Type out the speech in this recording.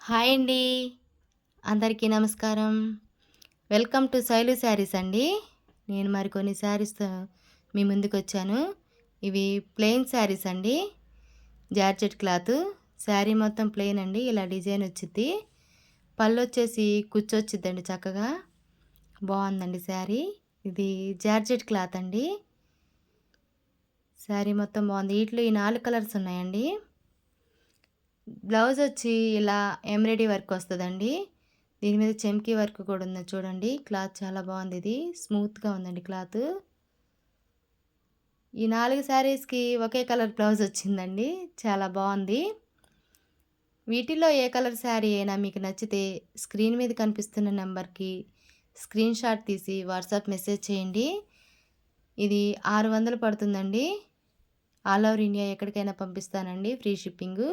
Hi అండి. అందరికీ నమస్కారం. వెల్కమ్ టు శైలు శారీస్ అండి. నేను మరికొన్ని శారీస్‌తో మీ ముందుకొచ్చాను. ఇవి ప్లెయిన్ శారీస్ అండి. Georgette cloth. శారీ మొత్తం ప్లెయిన్ అండి. ఇలా డిజైన్ వచ్చిద్ది. పళ్ళొచ్చేసి కుచ్చొచ్చిద్దండి చక్కగా. బావుందండి శారీ. ఇది జార్జెట్ క్లాత్ అండి. శారీ మొత్తం బావుంది. ఈటిలో ఈ 4 కలర్స్ ఉన్నాయండి. బ్లౌజ్ వచ్చి ఇలా ఎంబ్రాయిడరీ వర్క్ వస్తదండి. దీని మీద చెమ్కీ వర్క్ కూడా ఉంది చూడండి. క్లాత్ చాలా బాగుంది. ఇది స్మూత్‌గా ఉందండి క్లాతు. ఈ 4 శారీస్‌కి ఒకే కలర్ బ్లౌజ్ వచ్చిందండి. చాలా బావుంది. వీటిలో ఏ కలర్ శారీ అయినా మీకు నచ్చితే స్క్రీన్ మీద కనిపిస్తున్న నంబర్‌కి స్క్రీన్ షాట్ తీసి వాట్సాప్ మెసేజ్ చేయండి. ఇది 600 పడుతుందండి. ఆల్ ఓవర్ ఇండియా ఎక్కడికైనా పంపిస్తానండి. Free shipping.